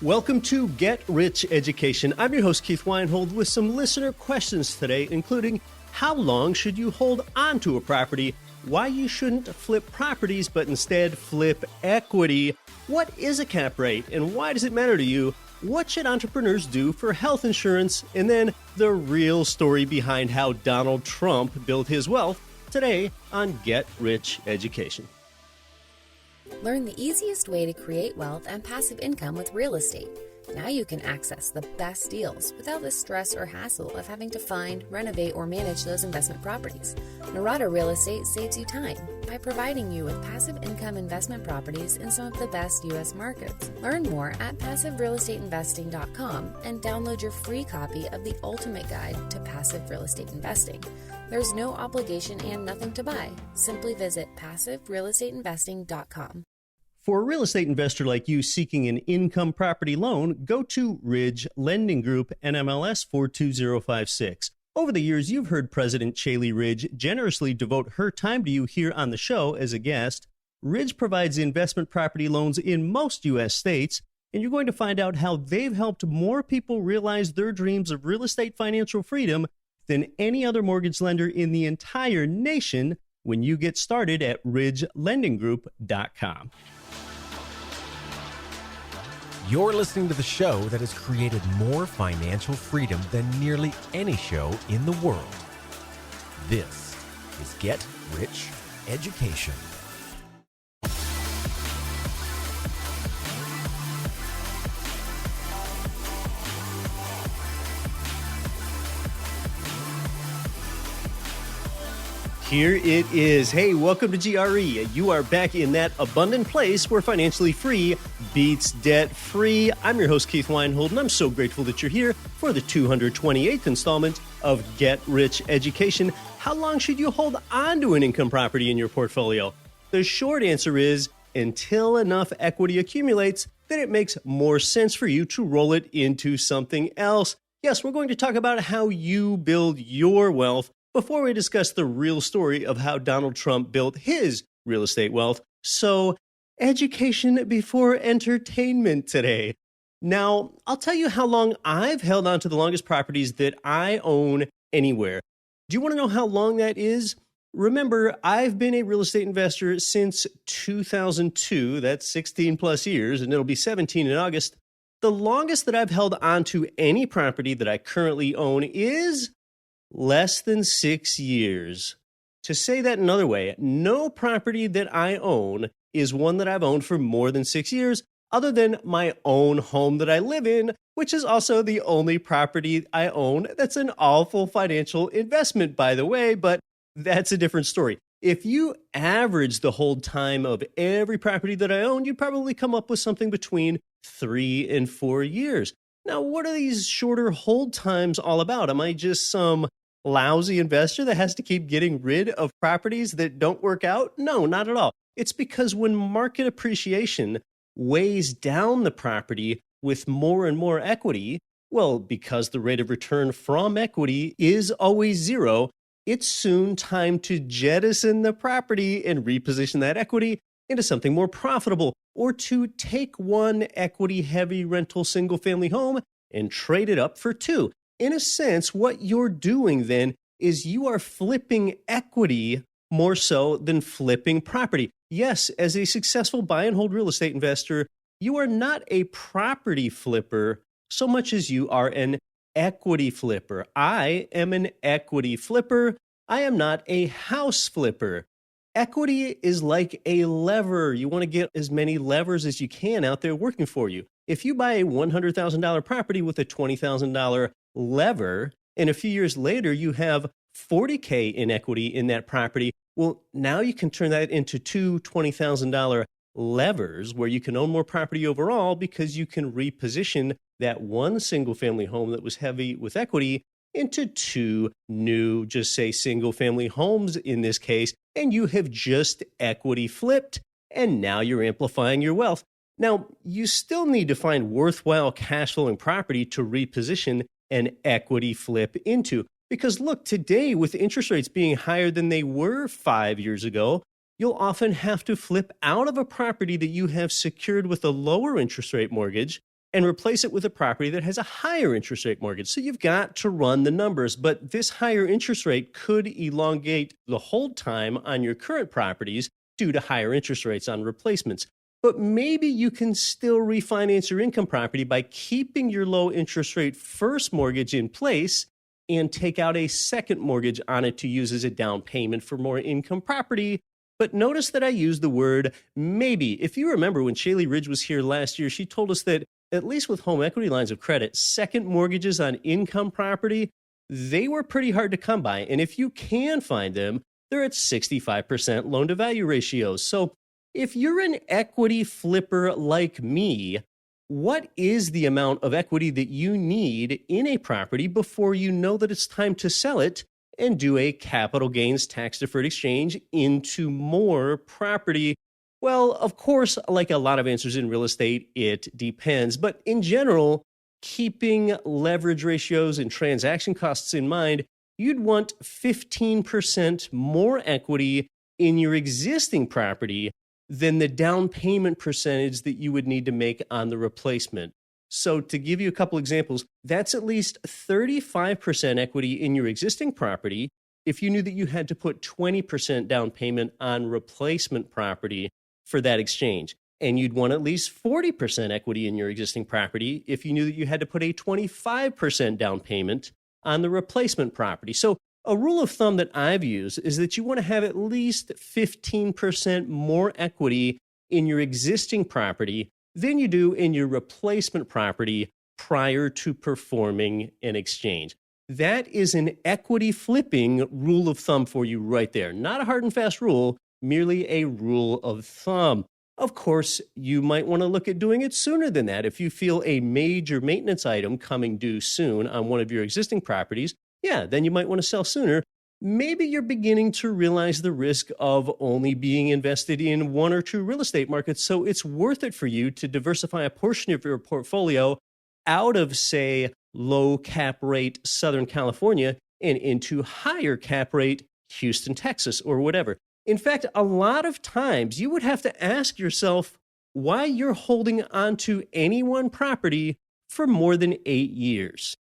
Welcome to Get Rich Education. I'm your host, Keith Weinhold, with some listener questions today, including how long should you hold on to a property, why you shouldn't flip properties but instead flip equity, what is a cap rate and why does it matter to you, what should entrepreneurs do for health insurance, and then the real story behind how Donald Trump built his wealth today on Get Rich Education. Learn the easiest way to create wealth and passive income with real estate. Now you can access the best deals without the stress or hassle of having to find, renovate, or manage those investment properties. Narada Real Estate saves you time by providing you with passive income investment properties in some of the best U.S. markets. Learn more at PassiveRealEstateInvesting.com and download your free copy of the ultimate guide to passive real estate investing. There's no obligation and nothing to buy. Simply visit PassiveRealEstateInvesting.com. For a real estate investor like you seeking an income property loan, go to Ridge Lending Group, NMLS 42056. Over the years, you've heard President Chaley Ridge generously devote her time to you here on the show as a guest. Ridge provides investment property loans in most U.S. states, and you're going to find out how they've helped more people realize their dreams of real estate financial freedom than any other mortgage lender in the entire nation when you get started at ridgelendinggroup.com. You're listening to the show that has created more financial freedom than nearly any show in the world. This is Get Rich Education. Here it is. Hey, welcome to GRE. You are back in that abundant place where financially free beats debt free. I'm your host, Keith Weinhold, and I'm so grateful that you're here for the 228th installment of Get Rich Education. How long should you hold on to an income property in your portfolio? The short answer is until enough equity accumulates that it makes more sense for you to roll it into something else. Yes, we're going to talk about how you build your wealth before we discuss the real story of how Donald Trump built his real estate wealth. So, education before entertainment today. Now, I'll tell you how long I've held on to the longest properties that I own anywhere. Do you want to know how long that is? Remember, I've been a real estate investor since 2002. That's 16 plus years, and it'll be 17 in August. The longest that I've held on to any property that I currently own is less than 6 years. To say that another way, no property that I own is one that I've owned for more than 6 years, other than my own home that I live in, which is also the only property I own that's an awful financial investment, by the way, but that's a different story. If you average the hold time of every property that I own, you'd probably come up with something between 3 and 4 years. Now, what are these shorter hold times all about? Am I just some lousy investor that has to keep getting rid of properties that don't work out? No, not at all. It's because when market appreciation weighs down the property with more and more equity, well, because the rate of return from equity is always zero, it's soon time to jettison the property and reposition that equity into something more profitable, or to take one equity-heavy rental single-family home and trade it up for two. In a sense, what you're doing then is you are flipping equity more so than flipping property. Yes, as a successful buy and hold real estate investor, you are not a property flipper so much as you are an equity flipper. I am an equity flipper. I am not a house flipper. Equity is like a lever. You want to get as many levers as you can out there working for you. If you buy a $100,000 property with a $20,000 lever, and a few years later you have $40K in equity in that property, well, now you can turn that into two $20,000 levers where you can own more property overall because you can reposition that one single family home that was heavy with equity into two new, just say single family homes in this case, and you have just equity flipped, and now you're amplifying your wealth. Now, you still need to find worthwhile cash flowing property to reposition an equity flip into. Because look, today with interest rates being higher than they were 5 years ago, you'll often have to flip out of a property that you have secured with a lower interest rate mortgage and replace it with a property that has a higher interest rate mortgage. So you've got to run the numbers, but this higher interest rate could elongate the hold time on your current properties due to higher interest rates on replacements. But maybe you can still refinance your income property by keeping your low interest rate first mortgage in place and take out a second mortgage on it to use as a down payment for more income property. But notice that I used the word maybe. If you remember when Shaylee Ridge was here last year, she told us that at least with home equity lines of credit, second mortgages on income property, they were pretty hard to come by. And if you can find them, they're at 65% loan to value ratios. So if you're an equity flipper like me, what is the amount of equity that you need in a property before you know that it's time to sell it and do a capital gains tax deferred exchange into more property? Well, of course, like a lot of answers in real estate, it depends. But in general, keeping leverage ratios and transaction costs in mind, you'd want 15% more equity in your existing property than the down payment percentage that you would need to make on the replacement. So to give you a couple examples, that's at least 35% equity in your existing property if you knew that you had to put 20% down payment on replacement property for that exchange. And you'd want at least 40% equity in your existing property if you knew that you had to put a 25% down payment on the replacement property. So a rule of thumb that I've used is that you want to have at least 15% more equity in your existing property than you do in your replacement property prior to performing an exchange. That is an equity flipping rule of thumb for you right there. Not a hard and fast rule, merely a rule of thumb. Of course, you might want to look at doing it sooner than that. If you feel a major maintenance item coming due soon on one of your existing properties, then you might want to sell sooner. Maybe you're beginning to realize the risk of only being invested in one or two real estate markets, so it's worth it for you to diversify a portion of your portfolio out of, say, low cap rate Southern California and into higher cap rate Houston, Texas, or whatever. In fact, a lot of times you would have to ask yourself why you're holding onto any one property for more than 8 years.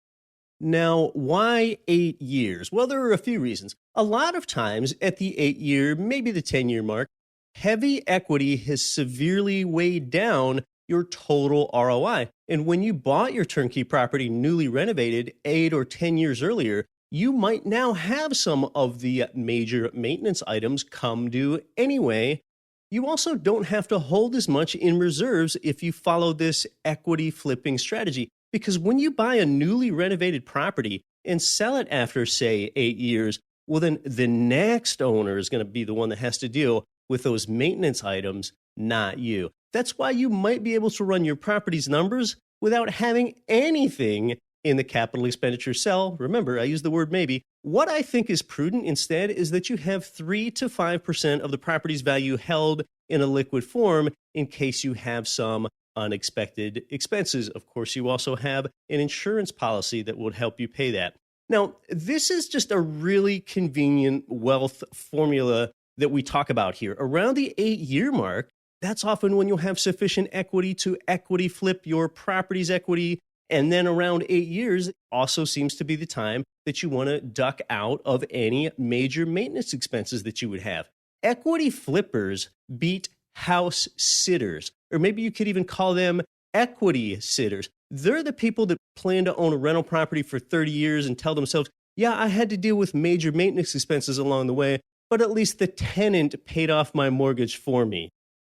Now, why 8 years? Well, there are a few reasons. A lot of times at the 8-year, maybe the 10-year mark, heavy equity has severely weighed down your total ROI. And when you bought your turnkey property newly renovated 8 or 10 years earlier, you might now have some of the major maintenance items come due anyway. You also don't have to hold as much in reserves if you follow this equity flipping strategy. Because when you buy a newly renovated property and sell it after, say, 8 years, well, then the next owner is going to be the one that has to deal with those maintenance items, not you. That's why you might be able to run your property's numbers without having anything in the capital expenditure cell. Remember, I use the word maybe. What I think is prudent instead is that you have 3 to 5% of the property's value held in a liquid form in case you have some unexpected expenses. Of course, you also have an insurance policy that would help you pay that. Now, this is just a really convenient wealth formula that we talk about here. Around the 8-year mark, that's often when you'll have sufficient equity to equity flip your property's equity. And then around 8 years also seems to be the time that you want to duck out of any major maintenance expenses that you would have. Equity flippers beat house sitters, or maybe you could even call them equity sitters. They're the people that plan to own a rental property for 30 years and tell themselves, yeah, I had to deal with major maintenance expenses along the way, but at least the tenant paid off my mortgage for me.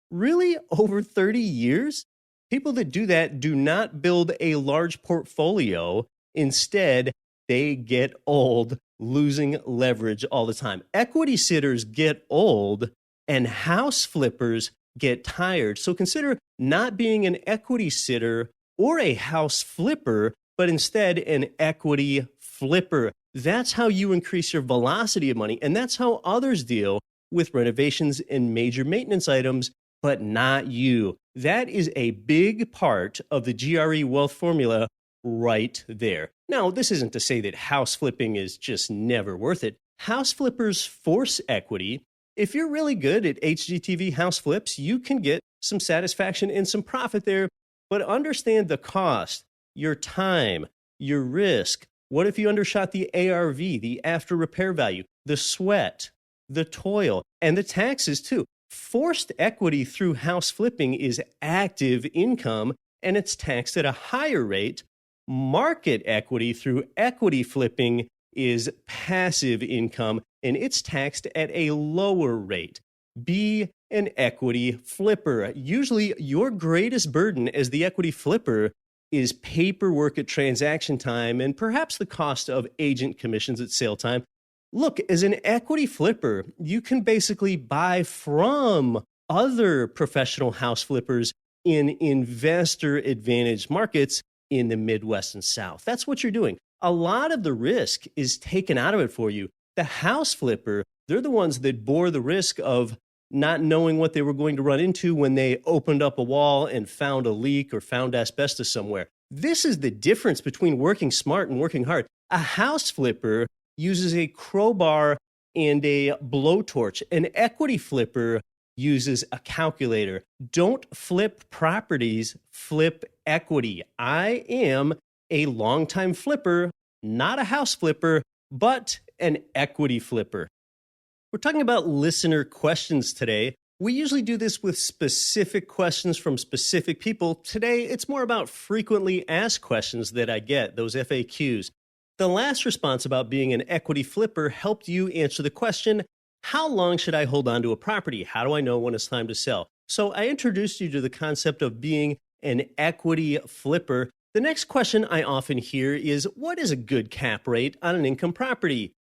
Really? Over 30 years? People that do that do not build a large portfolio. Instead, they get old, losing leverage all the time. Equity sitters get old, and house flippers get tired. So consider not being an equity sitter or a house flipper, but instead an equity flipper. That's how you increase your velocity of money, and that's how others deal with renovations and major maintenance items, but not you. That is a big part of the GRE wealth formula right there. Now, this isn't to say that house flipping is just never worth it. House flippers force equity. If you're really good at HGTV house flips, you can get some satisfaction and some profit there. but understand the cost, your time, your risk. What if you undershot the ARV, the after repair value, the sweat, the toil, and the taxes too? Forced equity through house flipping is active income, and it's taxed at a higher rate. Market equity through equity flipping is passive income, and it's taxed at a lower rate. Be an equity flipper. Usually, your greatest burden as the equity flipper is paperwork at transaction time and perhaps the cost of agent commissions at sale time. Look, as an equity flipper, you can basically buy from other professional house flippers in investor advantage markets in the Midwest and South. That's what you're doing. A lot of the risk is taken out of it for you. The house flipper, they're the ones that bore the risk of not knowing what they were going to run into when they opened up a wall and found a leak or found asbestos somewhere. This is the difference between working smart and working hard. A house flipper uses a crowbar and a blowtorch. An equity flipper uses a calculator. Don't flip properties, flip equity. I am a longtime flipper, not a house flipper, but an equity flipper. We're talking about listener questions today. We usually do this with specific questions from specific people. Today, it's more about frequently asked questions that I get, those FAQs. The last response about being an equity flipper helped you answer the question, how long should I hold on to a property? How do I know when it's time to sell? So I introduced you to the concept of being an equity flipper. The next question I often hear is, what is a good cap rate on an income property?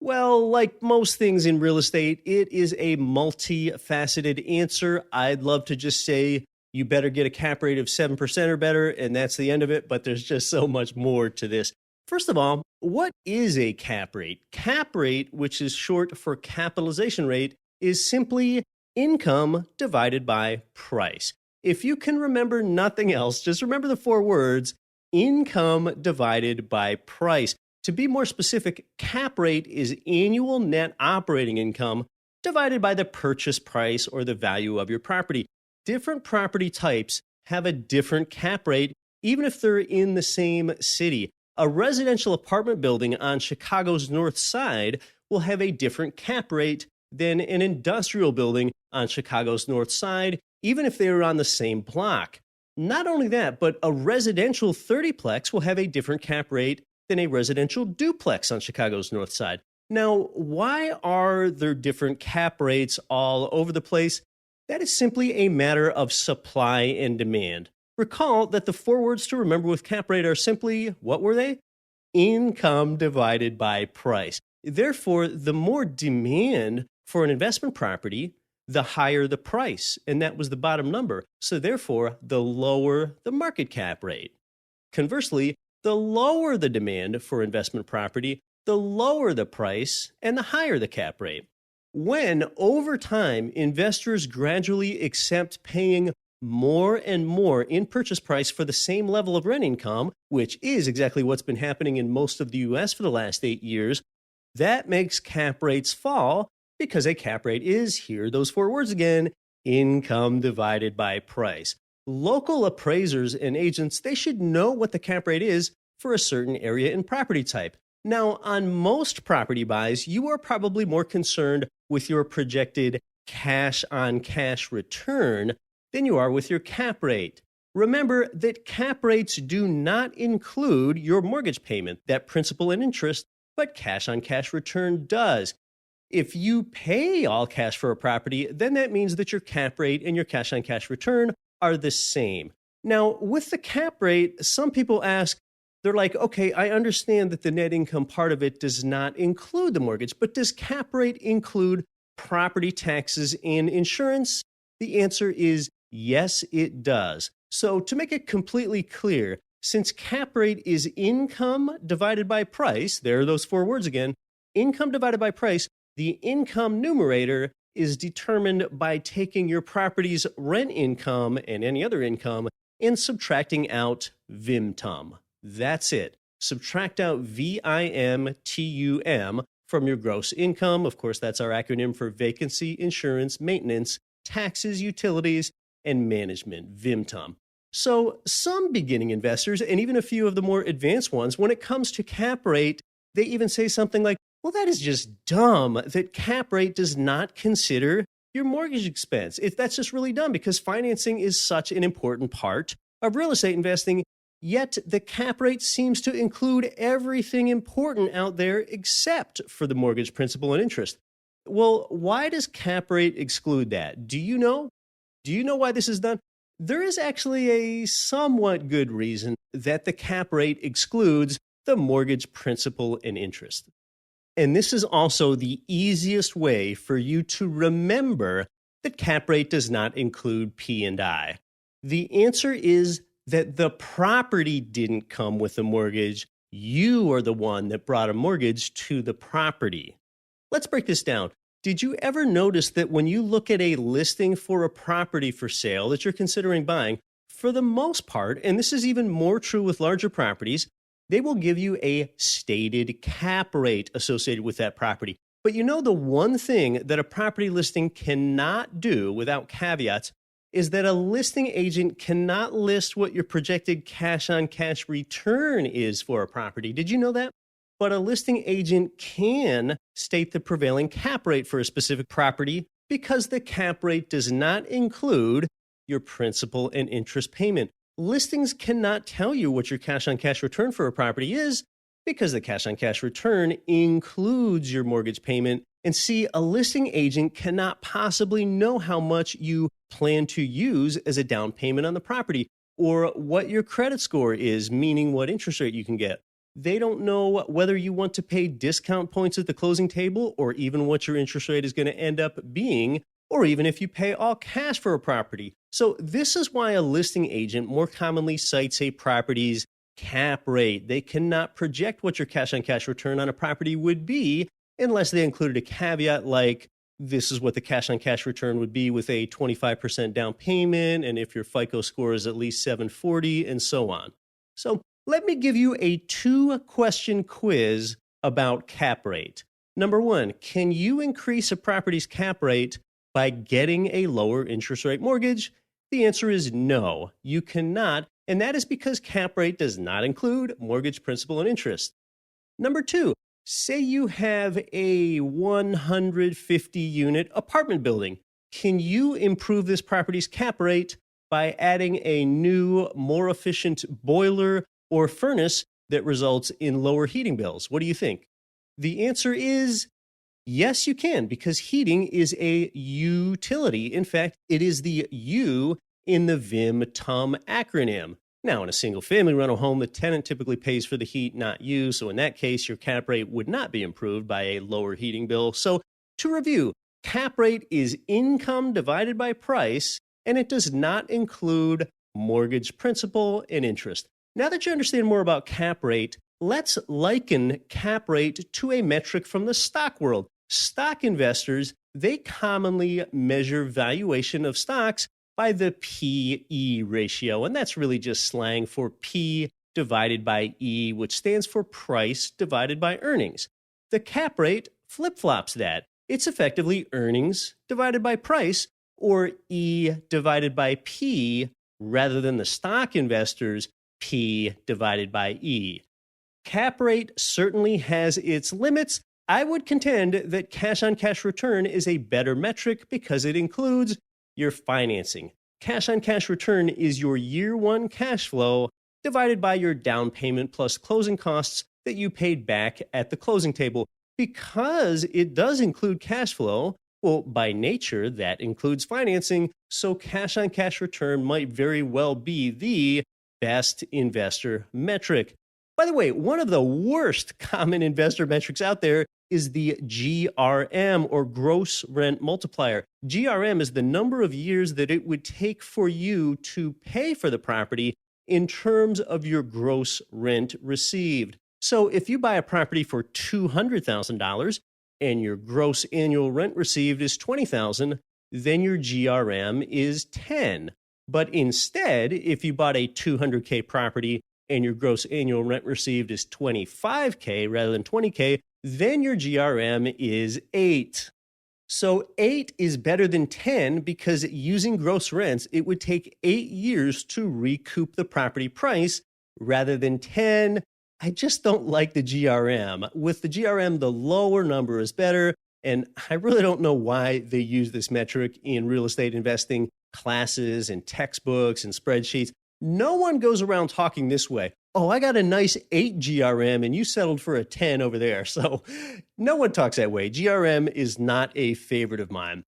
Well, like most things in real estate, it is a multifaceted answer. I'd love to just say you better get a cap rate of 7% or better, and that's the end of it, but there's just so much more to this. First of all, what is a cap rate? Cap rate, which is short for capitalization rate, is simply income divided by price. If you can remember nothing else, just remember the 4 words, income divided by price. To be more specific, cap rate is annual net operating income divided by the purchase price or the value of your property. Different property types have a different cap rate, even if they're in the same city. A residential apartment building on Chicago's North Side will have a different cap rate than an industrial building on Chicago's North Side, even if they are on the same block. Not only that, but a residential 30-plex will have a different cap rate than a residential duplex on Chicago's North Side. Now, why are there different cap rates all over the place? That is simply a matter of supply and demand. Recall that the 4 words to remember with cap rate are simply, what were they? Income divided by price. Therefore, the more demand for an investment property, the higher the price, and that was the bottom number. So therefore, the lower the market cap rate. Conversely, the lower the demand for investment property, the lower the price and the higher the cap rate. When, over time, investors gradually accept paying more and more in purchase price for the same level of rent income, which is exactly what's been happening in most of the U.S. for the last 8 years, that makes cap rates fall because a cap rate is, here those 4 words again, income divided by price. Local appraisers and agents, they should know what the cap rate is for a certain area and property type. Now, on most property buys, you are probably more concerned with your projected cash-on-cash return than you are with your cap rate. Remember that cap rates do not include your mortgage payment, that principal and interest, but cash-on-cash return does. If you pay all cash for a property, then that means that your cap rate and your cash-on-cash return are the same. Now, with the cap rate, some people ask, they're like, okay, I understand that the net income part of it does not include the mortgage, but does cap rate include property taxes and insurance? The answer is yes, it does. So to make it completely clear, since cap rate is income divided by price, there are those 4 words again, income divided by price, the income numerator is determined by taking your property's rent income and any other income and subtracting out VIMTUM. That's it. Subtract out VIMTUM from your gross income. Of course, that's our acronym for vacancy, insurance, maintenance, taxes, utilities, and management, VIMTUM. So some beginning investors, and even a few of the more advanced ones, when it comes to cap rate, they even say something like, well, that is just dumb that cap rate does not consider your mortgage expense. That's just really dumb because financing is such an important part of real estate investing. Yet the cap rate seems to include everything important out there except for the mortgage principal and interest. Well, why does cap rate exclude that? Do you know? Do you know why this is done? There is actually a somewhat good reason that the cap rate excludes the mortgage principal and interest. And this is also the easiest way for you to remember that cap rate does not include P&I. The answer is that the property didn't come with a mortgage. You are the one that brought a mortgage to the property. Let's break this down. Did you ever notice that when you look at a listing for a property for sale that you're considering buying, for the most part, and this is even more true with larger properties, they will give you a stated cap rate associated with that property. But you know, the one thing that a property listing cannot do without caveats is that a listing agent cannot list what your projected cash-on-cash return is for a property. Did you know that? But a listing agent can state the prevailing cap rate for a specific property because the cap rate does not include your principal and interest payment. Listings cannot tell you what your cash-on-cash return for a property is because the cash-on-cash return includes your mortgage payment. And see, a listing agent cannot possibly know how much you plan to use as a down payment on the property or what your credit score is, meaning what interest rate you can get. They don't know whether you want to pay discount points at the closing table or even what your interest rate is going to end up being, or even if you pay all cash for a property. So this is why a listing agent more commonly cites a property's cap rate. They cannot project what your cash-on-cash return on a property would be unless they included a caveat like, this is what the cash-on-cash return would be with a 25% down payment, and if your FICO score is at least 740, and so on. So let me give you a 2-question quiz about cap rate. Number 1, can you increase a property's cap rate by getting a lower interest rate mortgage? The answer is no, you cannot, and that is because cap rate does not include mortgage principal and interest. Number 2, say you have a 150-unit apartment building. Can you improve this property's cap rate by adding a new, more efficient boiler or furnace that results in lower heating bills? What do you think? The answer is yes, you can, because heating is a utility. In fact, it is the U in the VIM-TUM acronym. Now, in a single-family rental home, the tenant typically pays for the heat, not you. So in that case, your cap rate would not be improved by a lower heating bill. So to review, cap rate is income divided by price, and it does not include mortgage principal and interest. Now that you understand more about cap rate, let's liken cap rate to a metric from the stock world. Stock investors, they commonly measure valuation of stocks by the P/E ratio, and that's really just slang for P divided by E, which stands for price divided by earnings. The cap rate flip-flops that. It's effectively earnings divided by price, or E divided by P, rather than the stock investors' P divided by E. Cap rate certainly has its limits. I would contend that cash-on-cash return is a better metric because it includes your financing. Cash-on-cash return is your year one cash flow divided by your down payment plus closing costs that you paid back at the closing table. Because it does include cash flow, well, by nature, that includes financing, so cash-on-cash return might very well be the best investor metric. By the way, one of the worst common investor metrics out there is the GRM, or gross rent multiplier. GRM is the number of years that it would take for you to pay for the property in terms of your gross rent received. So if you buy a property for $200,000 and your gross annual rent received is $20,000, then your GRM is 10. But instead, if you bought a $200K property and your gross annual rent received is $25K rather than $20K, then your GRM is 8. So 8 is better than 10 because using gross rents, it would take 8 years to recoup the property price rather than 10. I just don't like the GRM. With the GRM, the lower number is better. And I really don't know why they use this metric in real estate investing classes and textbooks and spreadsheets. No one goes around talking this way. Oh, I got a nice 8 GRM and you settled for a 10 over there. So no one talks that way. GRM is not a favorite of mine.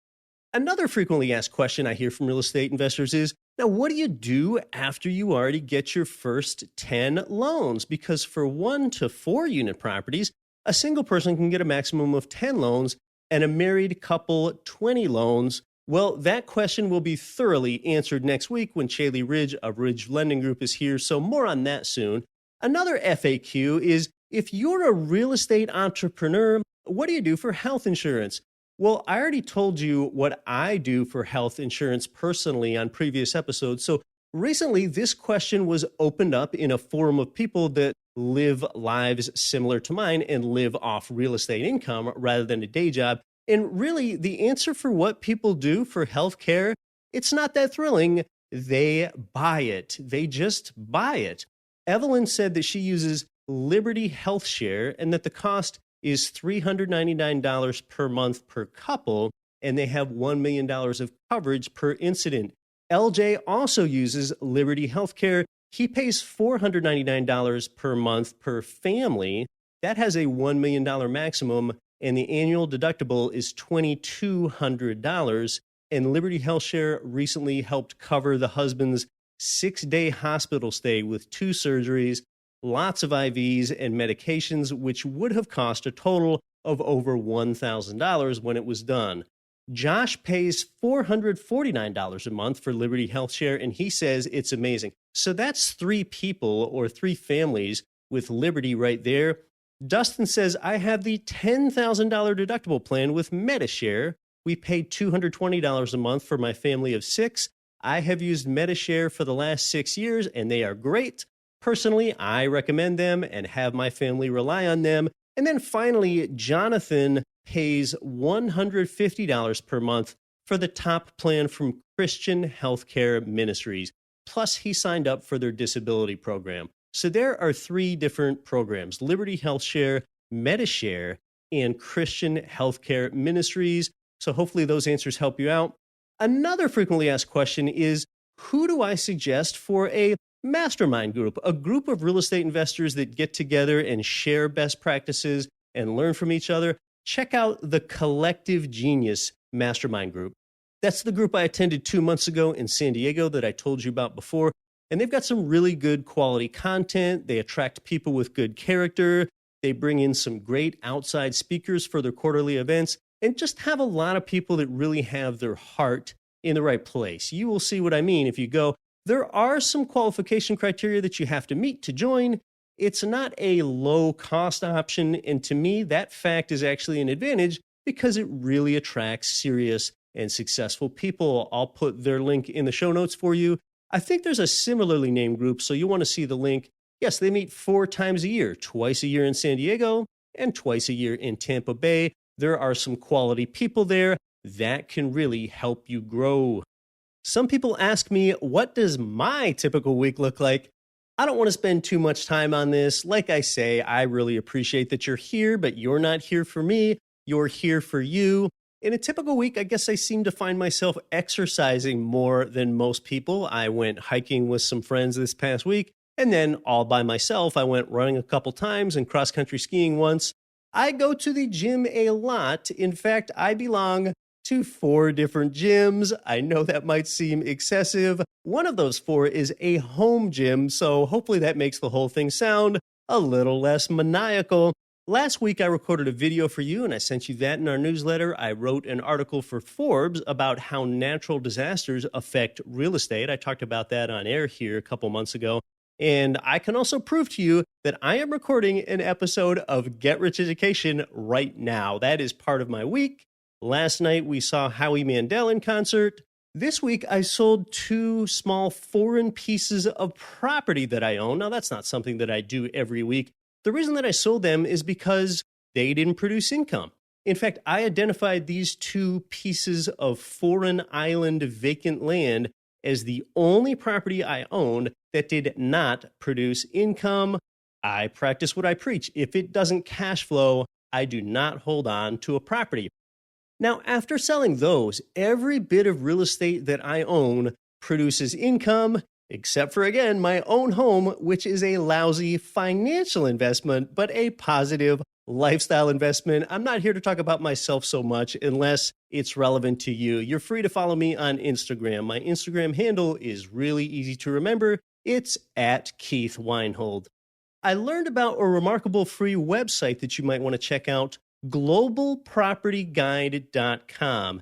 Another frequently asked question I hear from real estate investors is, now what do you do after you already get your first 10 loans? Because for 1 to 4 unit properties, a single person can get a maximum of 10 loans and a married couple 20 loans. Well, that question will be thoroughly answered next week when Chaley Ridge of Ridge Lending Group is here, so more on that soon. Another FAQ is, if you're a real estate entrepreneur, what do you do for health insurance? Well, I already told you what I do for health insurance personally on previous episodes, so recently this question was opened up in a forum of people that live lives similar to mine and live off real estate income rather than a day job. And really, the answer for what people do for healthcare, it's not that thrilling. They buy it. They just buy it. Evelyn said that she uses Liberty Health Share and that the cost is $399 per month per couple, and they have $1 million of coverage per incident. LJ also uses Liberty Healthcare. He pays $499 per month per family. That has a $1 million maximum, and the annual deductible is $2,200. And Liberty Health Share recently helped cover the husband's 6-day hospital stay with 2 surgeries, lots of IVs and medications, which would have cost a total of over $1,000 when it was done. Josh pays $449 a month for Liberty Health Share, and he says it's amazing. So that's 3 people or 3 families with Liberty right there. Dustin says, I have the $10,000 deductible plan with MediShare. We pay $220 a month for my family of 6. I have used MediShare for the last 6 years, and they are great. Personally, I recommend them and have my family rely on them. And then finally, Jonathan pays $150 per month for the top plan from Christian Healthcare Ministries. Plus, he signed up for their disability program. So there are 3 different programs: Liberty Health Share, MediShare, and Christian Healthcare Ministries. So hopefully those answers help you out. Another frequently asked question is, who do I suggest for a mastermind group, a group of real estate investors that get together and share best practices and learn from each other? Check out the Collective Genius Mastermind Group. That's the group I attended 2 months ago in San Diego that I told you about before. And they've got some really good quality content. They attract people with good character. They bring in some great outside speakers for their quarterly events and just have a lot of people that really have their heart in the right place. You will see what I mean if you go. There are some qualification criteria that you have to meet to join. It's not a low-cost option, and to me, that fact is actually an advantage because it really attracts serious and successful people. I'll put their link in the show notes for you. I think there's a similarly named group, so you want to see the link. Yes, they meet 4 times a year, twice a year in San Diego and twice a year in Tampa Bay. There are some quality people there that can really help you grow. Some people ask me, what does my typical week look like? I don't want to spend too much time on this. Like I say, I really appreciate that you're here, but you're not here for me. You're here for you. In a typical week, I guess I seem to find myself exercising more than most people. I went hiking with some friends this past week, and then all by myself, I went running a couple times and cross-country skiing once. I go to the gym a lot. In fact, I belong to 4 different gyms. I know that might seem excessive. One of those 4 is a home gym, so hopefully that makes the whole thing sound a little less maniacal. Last week, I recorded a video for you, and I sent you that in our newsletter. I wrote an article for Forbes about how natural disasters affect real estate. I talked about that on air here a couple months ago. And I can also prove to you that I am recording an episode of Get Rich Education right now. That is part of my week. Last night, we saw Howie Mandel in concert. This week, I sold 2 small foreign pieces of property that I own. Now, that's not something that I do every week. The reason that I sold them is because they didn't produce income. In fact, I identified these two pieces of foreign island vacant land as the only property I owned that did not produce income. I practice what I preach. If it doesn't cash flow, I do not hold on to a property. Now, after selling those, every bit of real estate that I own produces income, except for, again, my own home, which is a lousy financial investment, but a positive lifestyle investment. I'm not here to talk about myself so much unless it's relevant to you. You're free to follow me on Instagram. My Instagram handle is really easy to remember. It's at Keith Weinhold. I learned about a remarkable free website that you might want to check out, globalpropertyguide.com.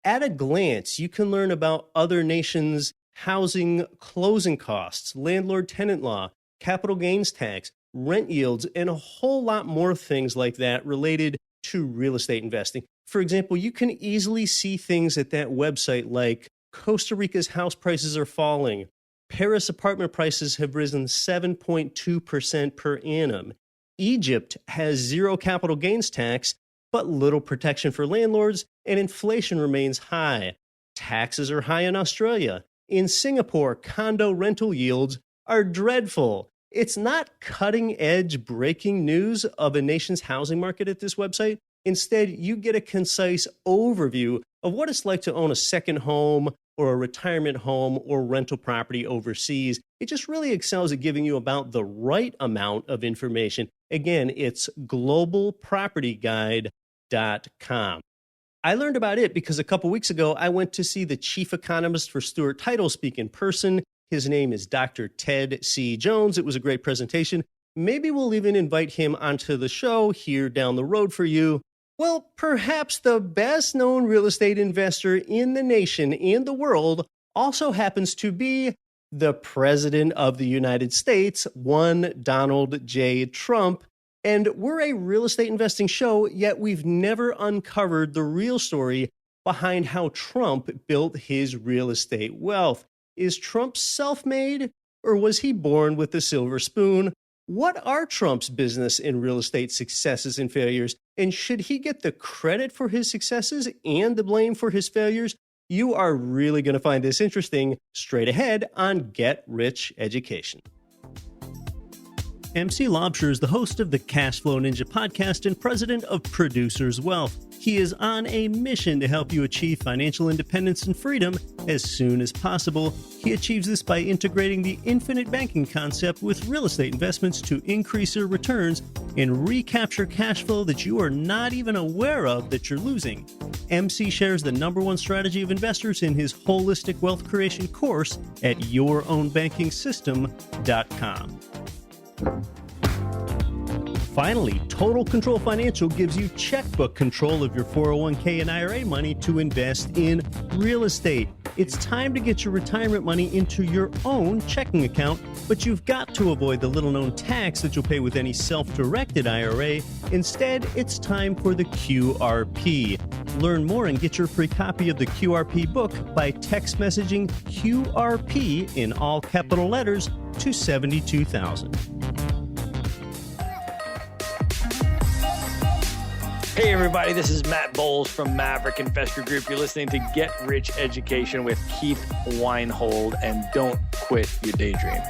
At a glance, you can learn about other nations' housing closing costs, landlord-tenant law, capital gains tax, rent yields, and a whole lot more things like that related to real estate investing. For example, you can easily see things at that website like Costa Rica's house prices are falling. Paris apartment prices have risen 7.2% per annum. Egypt has zero capital gains tax, but little protection for landlords, and inflation remains high. Taxes are high in Australia. In Singapore, condo rental yields are dreadful. It's not cutting-edge breaking news of a nation's housing market at this website. Instead, you get a concise overview of what it's like to own a second home or a retirement home or rental property overseas. It just really excels at giving you about the right amount of information. Again, it's globalpropertyguide.com. I learned about it because a couple weeks ago, I went to see the chief economist for Stewart Title speak in person. His name is Dr. Ted C. Jones. It was a great presentation. Maybe we'll even invite him onto the show here down the road for you. Well, perhaps the best-known real estate investor in the nation and the world also happens to be the President of the United States, one Donald J. Trump. And we're a real estate investing show, yet we've never uncovered the real story behind how Trump built his real estate wealth. Is Trump self-made, or was he born with a silver spoon? What are Trump's business and real estate successes and failures? And should he get the credit for his successes and the blame for his failures? You are really going to find this interesting straight ahead on Get Rich Education. MC Lobsher is the host of the Cashflow Ninja podcast and president of Producers Wealth. He is on a mission to help you achieve financial independence and freedom as soon as possible. He achieves this by integrating the infinite banking concept with real estate investments to increase your returns and recapture cash flow that you are not even aware of that you're losing. MC shares the number one strategy of investors in his holistic wealth creation course at yourownbankingsystem.com. Finally, Total Control Financial gives you checkbook control of your 401k and IRA money to invest in real estate. It's time to get your retirement money into your own checking account, but you've got to avoid the little-known tax that you'll pay with any self-directed IRA. Instead, it's time for the QRP. Learn more and get your free copy of the QRP book by text messaging QRP in all capital letters to 72,000. Hey everybody, this is Matt Bowles from Maverick Investor Group. You're listening to Get Rich Education with Keith Weinhold, and don't quit your daydream.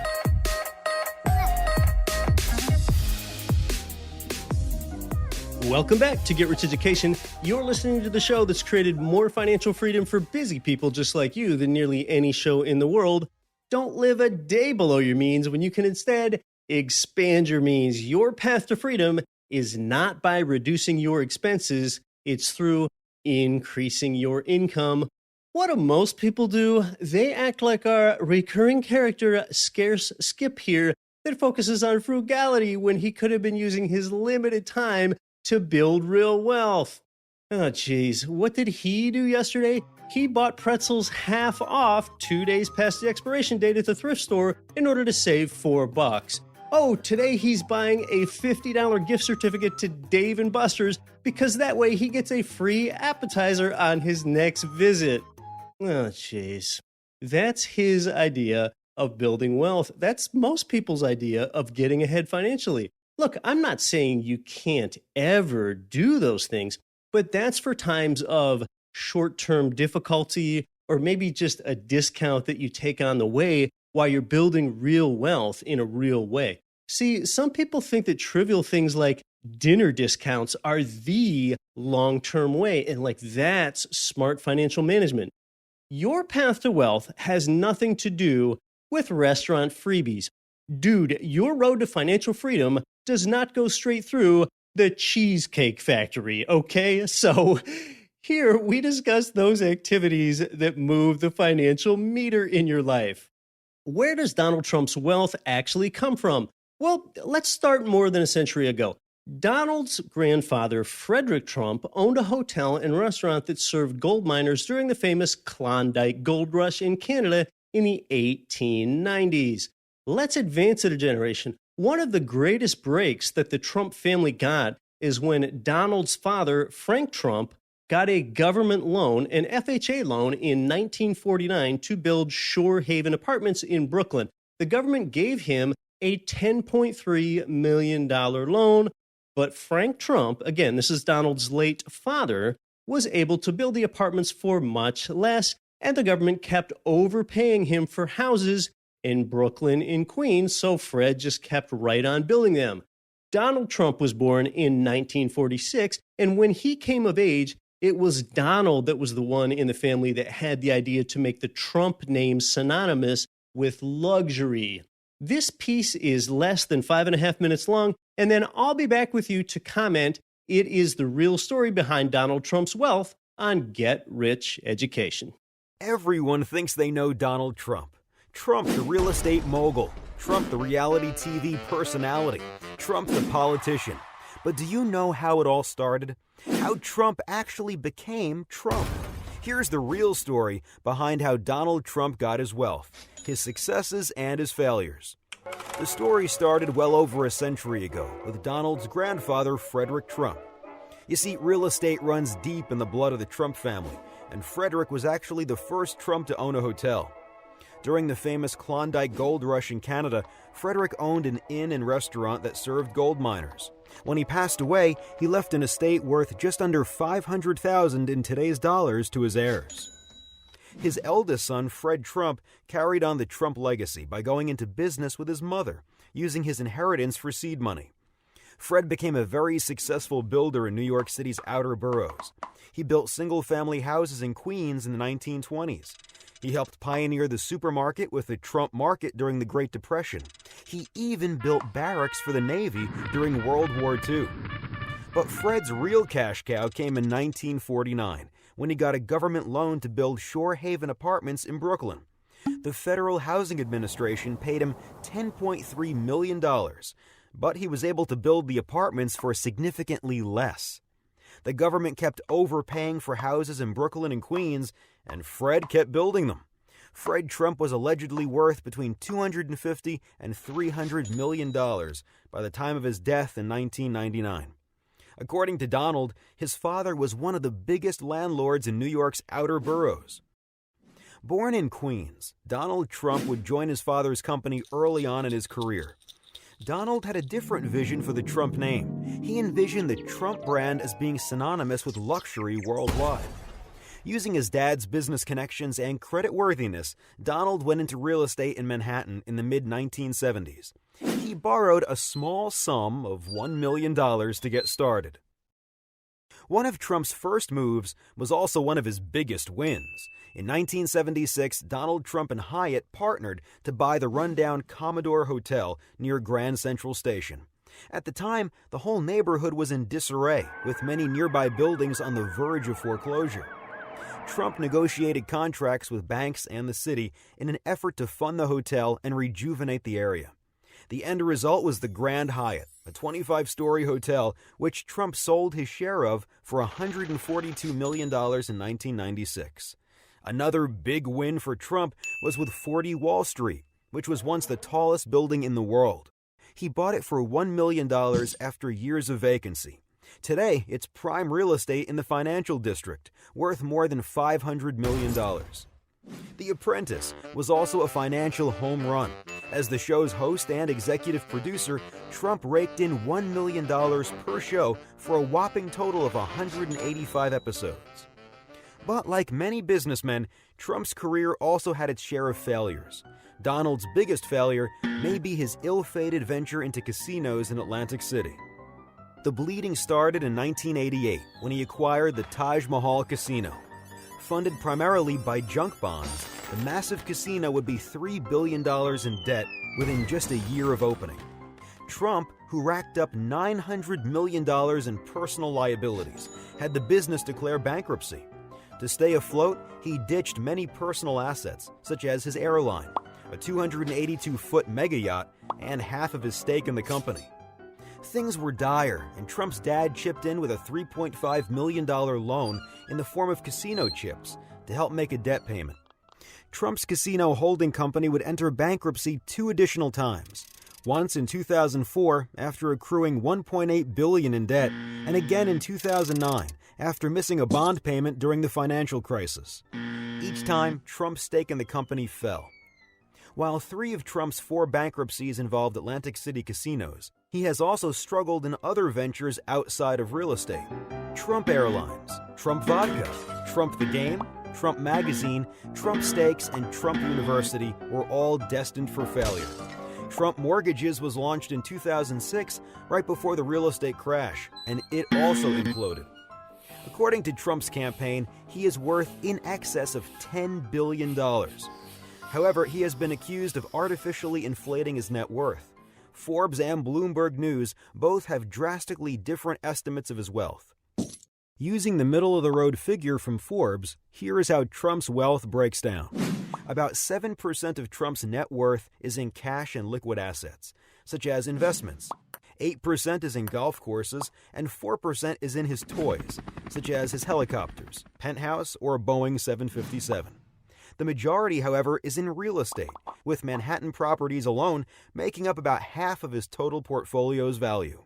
Welcome back to Get Rich Education. You're listening to the show that's created more financial freedom for busy people just like you than nearly any show in the world. Don't live a day below your means when you can instead expand your means. Your path to freedom is not by reducing your expenses, it's through increasing your income. What do most people do? They act like our recurring character, Scarce Skip here, that focuses on frugality when he could have been using his limited time to build real wealth. Oh, geez. What did he do yesterday? He bought pretzels half off 2 days past the expiration date at the thrift store in order to save $4. Oh, today he's buying a $50 gift certificate to Dave & Buster's because that way he gets a free appetizer on his next visit. Oh, jeez. That's his idea of building wealth. That's most people's idea of getting ahead financially. Look, I'm not saying you can't ever do those things, but that's for times of short-term difficulty or maybe just a discount that you take on the way while you're building real wealth in a real way. See, some people think that trivial things like dinner discounts are the long-term way, and like that's smart financial management. Your path to wealth has nothing to do with restaurant freebies. Dude, your road to financial freedom does not go straight through the Cheesecake Factory, okay? So here we discuss those activities that move the financial meter in your life. Where does Donald Trump's wealth actually come from? Well, let's start more than a century ago. Donald's grandfather, Frederick Trump, owned a hotel and restaurant that served gold miners during the famous Klondike Gold Rush in Canada in the 1890s. Let's advance it a generation. One of the greatest breaks that the Trump family got is when Donald's father, Frank Trump, got a government loan, an FHA loan, in 1949 to build Shore Haven Apartments in Brooklyn. The government gave him a $10.3 million loan. But Frank Trump, again, this is Donald's late father, was able to build the apartments for much less, and the government kept overpaying him for houses in Brooklyn and Queens, so Fred just kept right on building them. Donald Trump was born in 1946, and when he came of age, it was Donald that was the one in the family that had the idea to make the Trump name synonymous with luxury. This piece is less than 5.5 minutes long, and then I'll be back with you to comment. It is the real story behind Donald Trump's wealth on Get Rich Education. Everyone thinks they know Donald Trump. Trump, the real estate mogul. Trump, the reality TV personality. Trump, the politician. But do you know how it all started? How Trump actually became Trump? Here's the real story behind how Donald Trump got his wealth, his successes and his failures. The story started well over a century ago with Donald's grandfather, Frederick Trump. You see, real estate runs deep in the blood of the Trump family, and Frederick was actually the first Trump to own a hotel. During the famous Klondike Gold Rush in Canada, Frederick owned an inn and restaurant that served gold miners. When he passed away, he left an estate worth just under $500,000 in today's dollars to his heirs. His eldest son, Fred Trump, carried on the Trump legacy by going into business with his mother, using his inheritance for seed money. Fred became a very successful builder in New York City's outer boroughs. He built single-family houses in Queens in the 1920s. He helped pioneer the supermarket with the Trump Market during the Great Depression. He even built barracks for the Navy during World War II. But Fred's real cash cow came in 1949, when he got a government loan to build Shore Haven Apartments in Brooklyn. The Federal Housing Administration paid him $10.3 million, but he was able to build the apartments for significantly less. The government kept overpaying for houses in Brooklyn and Queens, and Fred kept building them. Fred Trump was allegedly worth between $250 and $300 million by the time of his death in 1999. According to Donald, his father was one of the biggest landlords in New York's outer boroughs. Born in Queens, Donald Trump would join his father's company early on in his career. Donald had a different vision for the Trump name. He envisioned the Trump brand as being synonymous with luxury worldwide. Using his dad's business connections and creditworthiness, Donald went into real estate in Manhattan in the mid-1970s. He borrowed a small sum of $1 million to get started. One of Trump's first moves was also one of his biggest wins. In 1976, Donald Trump and Hyatt partnered to buy the rundown Commodore Hotel near Grand Central Station. At the time, the whole neighborhood was in disarray, with many nearby buildings on the verge of foreclosure. Trump negotiated contracts with banks and the city in an effort to fund the hotel and rejuvenate the area. The end result was the Grand Hyatt, a 25-story hotel which Trump sold his share of for $142 million in 1996. Another big win for Trump was with 40 Wall Street, which was once the tallest building in the world. He bought it for $1 million after years of vacancy. Today, it's prime real estate in the financial district, worth more than $500 million. The Apprentice was also a financial home run. As the show's host and executive producer, Trump raked in $1 million per show for a whopping total of 185 episodes. But like many businessmen, Trump's career also had its share of failures. Donald's biggest failure may be his ill-fated venture into casinos in Atlantic City. The bleeding started in 1988 when he acquired the Taj Mahal Casino. Funded primarily by junk bonds, the massive casino would be $3 billion in debt within just a year of opening. Trump, who racked up $900 million in personal liabilities, had the business declare bankruptcy. To stay afloat, he ditched many personal assets, such as his airline, a 282-foot mega yacht, and half of his stake in the company. Things were dire, and Trump's dad chipped in with a $3.5 million loan in the form of casino chips to help make a debt payment. Trump's casino holding company would enter bankruptcy 2 additional times, once in 2004 after accruing $1.8 billion in debt, and again in 2009 after missing a bond payment during the financial crisis. Each time, Trump's stake in the company fell. While 3 of Trump's 4 bankruptcies involved Atlantic City casinos, he has also struggled in other ventures outside of real estate. Trump Airlines, Trump Vodka, Trump the Game, Trump Magazine, Trump Steaks, and Trump University were all destined for failure. Trump Mortgages was launched in 2006, right before the real estate crash, and it also imploded. According to Trump's campaign, he is worth in excess of $10 billion. However, he has been accused of artificially inflating his net worth. Forbes and Bloomberg News both have drastically different estimates of his wealth. Using the middle-of-the-road figure from Forbes, here is how Trump's wealth breaks down. About 7% of Trump's net worth is in cash and liquid assets, such as investments. 8% is in golf courses, and 4% is in his toys, such as his helicopters, penthouse, or a Boeing 757. The majority, however, is in real estate, with Manhattan properties alone making up about half of his total portfolio's value.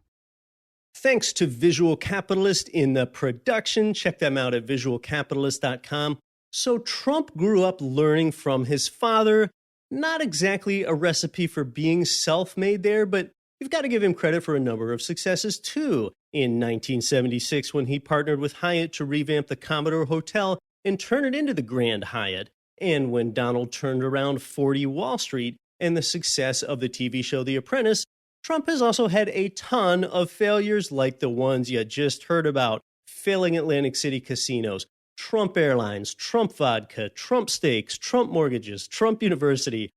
Thanks to Visual Capitalist in the production. Check them out at visualcapitalist.com. So Trump grew up learning from his father. Not exactly a recipe for being self-made there, but you've got to give him credit for a number of successes too. In 1976, when he partnered with Hyatt to revamp the Commodore Hotel and turn it into the Grand Hyatt. And when Donald turned around 40 Wall Street and the success of the TV show The Apprentice, Trump has also had a ton of failures like the ones you just heard about. Failing Atlantic City casinos, Trump Airlines, Trump Vodka, Trump Steaks, Trump Mortgages, Trump University.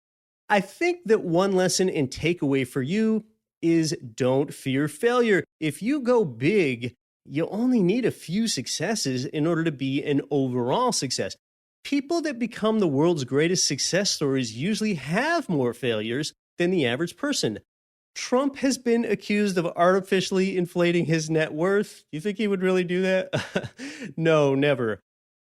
I think that one lesson and takeaway for you is don't fear failure. If you go big, you only need a few successes in order to be an overall success. People that become the world's greatest success stories usually have more failures than the average person. Trump has been accused of artificially inflating his net worth. Do you think he would really do that? No, never.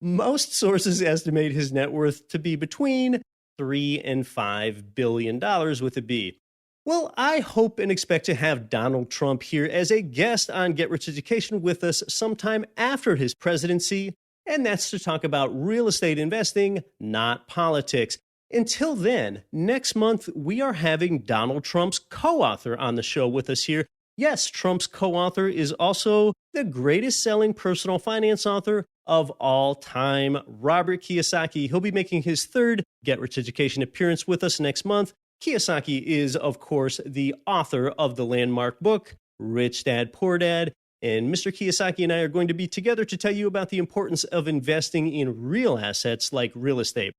Most sources estimate his net worth to be between $3 and $5 billion with a B. Well, I hope and expect to have Donald Trump here as a guest on Get Rich Education with us sometime after his presidency. And that's to talk about real estate investing, not politics. Until then, next month, we are having Donald Trump's co-author on the show with us here. Yes, Trump's co-author is also the greatest selling personal finance author of all time, Robert Kiyosaki. He'll be making his 3rd Get Rich Education appearance with us next month. Kiyosaki is, of course, the author of the landmark book, Rich Dad, Poor Dad. And Mr. Kiyosaki and I are going to be together to tell you about the importance of investing in real assets like real estate.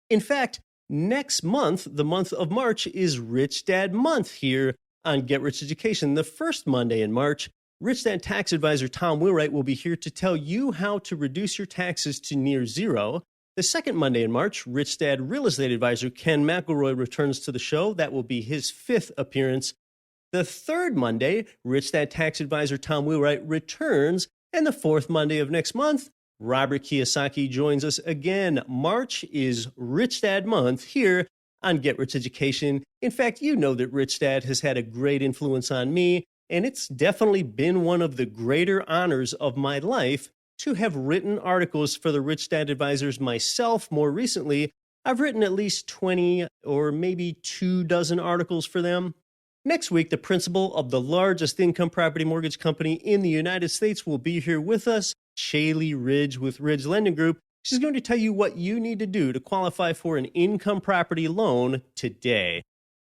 In fact, next month, the month of March, is Rich Dad Month here on Get Rich Education. The first Monday in March, Rich Dad tax advisor Tom Wheelwright will be here to tell you how to reduce your taxes to near zero. The second Monday in March, Rich Dad real estate advisor Ken McElroy returns to the show. That will be his 5th appearance. The third Monday, Rich Dad tax advisor Tom Wheelwright returns. And the fourth Monday of next month, Robert Kiyosaki joins us again. March is Rich Dad Month here on Get Rich Education. In fact, you know that Rich Dad has had a great influence on me, and it's definitely been one of the greater honors of my life to have written articles for the Rich Dad Advisors myself more recently I've written at least 20 or maybe 24 articles for them. Next week, the principal of the largest income property mortgage company in the United States will be here with us, Shaylee Ridge with Ridge Lending Group. She's going to tell you what you need to do to qualify for an income property loan today.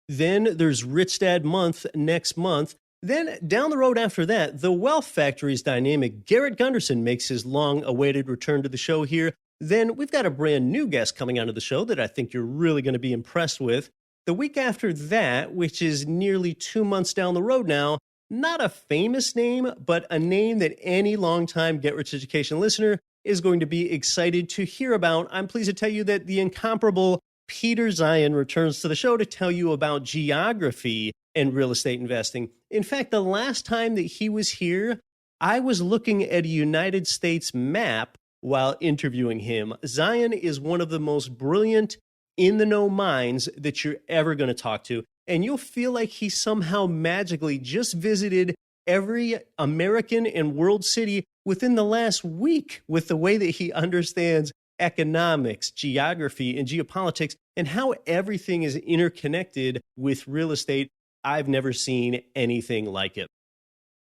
Then there's Rich Dad Month next month. Then down the road after that, the Wealth Factory's dynamic Garrett Gunderson makes his long-awaited return to the show here. Then we've got a brand new guest coming onto the show that I think you're really going to be impressed with. The week after that, which is nearly 2 months down the road now, not a famous name, but a name that any longtime Get Rich Education listener is going to be excited to hear about. I'm pleased to tell you that the incomparable Peter Zion returns to the show to tell you about geography and real estate investing. In fact, the last time that he was here, I was looking at a United States map while interviewing him. Zion is one of the most brilliant in-the-know minds that you're ever going to talk to, and you'll feel like he somehow magically just visited every American and world city within the last week with the way that he understands economics, geography, and geopolitics, and how everything is interconnected with real estate. I've never seen anything like it.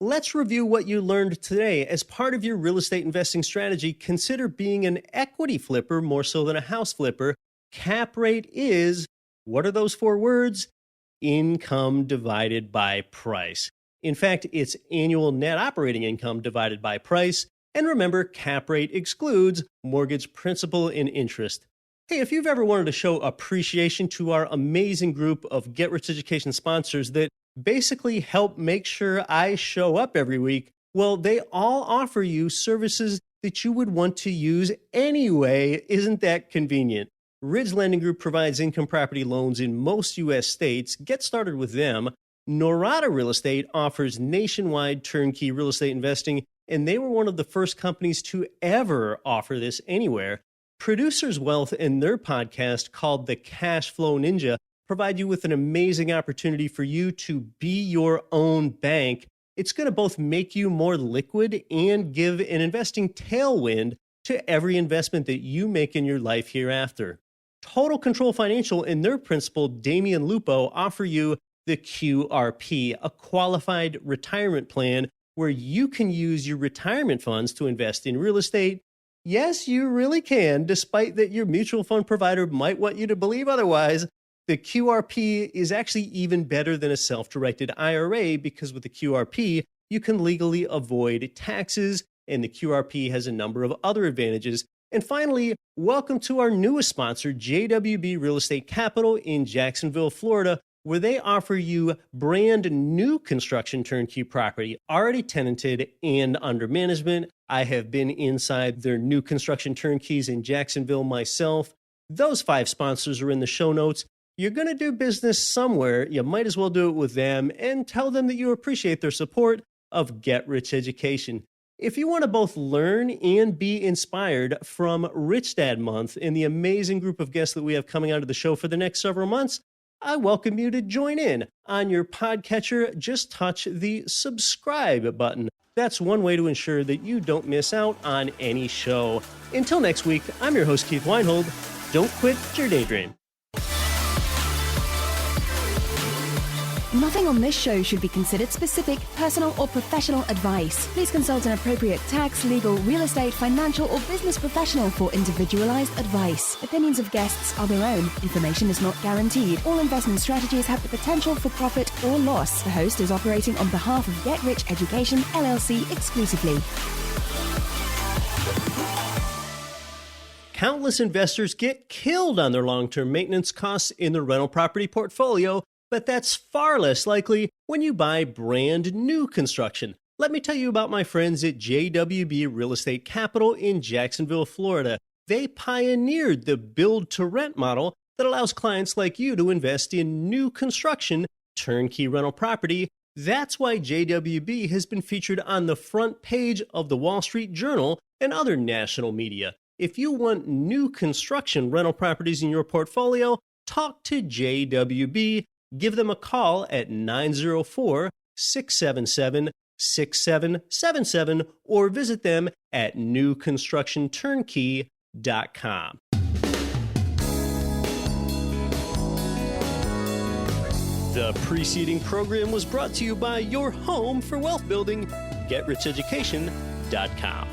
Let's review what you learned today. As part of your real estate investing strategy, consider being an equity flipper more so than a house flipper. Cap rate is, what are those 4 words? Income divided by price. In fact, it's annual net operating income divided by price. And remember, cap rate excludes mortgage principal and interest. Hey, if you've ever wanted to show appreciation to our amazing group of Get Rich Education sponsors that basically help make sure I show up every week, well, they all offer you services that you would want to use anyway. Isn't that convenient? Ridge Lending Group provides income property loans in most U.S. states. Get started with them. Norada Real Estate offers nationwide turnkey real estate investing, and they were one of the first companies to ever offer this anywhere. Producers Wealth and their podcast called The Cash Flow Ninja provide you with an amazing opportunity for you to be your own bank. It's going to both make you more liquid and give an investing tailwind to every investment that you make in your life hereafter. Total Control Financial and their principal, Damian Lupo, offer you the QRP, a qualified retirement plan where you can use your retirement funds to invest in real estate. Yes, you really can, despite that your mutual fund provider might want you to believe otherwise. The QRP is actually even better than a self-directed IRA because with the QRP, you can legally avoid taxes, and the QRP has a number of other advantages. And finally, welcome to our newest sponsor, JWB Real Estate Capital in Jacksonville, Florida, where they offer you brand new construction turnkey property, already tenanted and under management. I have been inside their new construction turnkeys in Jacksonville myself. Those 5 sponsors are in the show notes. You're going to do business somewhere. You might as well do it with them and tell them that you appreciate their support of Get Rich Education. If you want to both learn and be inspired from Rich Dad Month and the amazing group of guests that we have coming onto the show for the next several months, I welcome you to join in. On your podcatcher, just touch the subscribe button. That's one way to ensure that you don't miss out on any show. Until next week, I'm your host, Keith Weinhold. Don't quit your daydream. Nothing on this show should be considered specific, personal, or professional advice. Please consult an appropriate tax, legal, real estate, financial, or business professional for individualized advice. Opinions of guests are their own. Information is not guaranteed. All investment strategies have the potential for profit or loss. The host is operating on behalf of Get Rich Education, LLC exclusively. Countless investors get killed on their long-term maintenance costs in their rental property portfolio, but that's far less likely when you buy brand new construction. Let me tell you about my friends at JWB Real Estate Capital in Jacksonville, Florida. They pioneered the build-to-rent model that allows clients like you to invest in new construction, turnkey rental property. That's why JWB has been featured on the front page of the Wall Street Journal and other national media. If you want new construction rental properties in your portfolio, talk to JWB. Give them a call at 904-677-6777 or visit them at newconstructionturnkey.com. The preceding program was brought to you by your home for wealth building, GetRichEducation.com.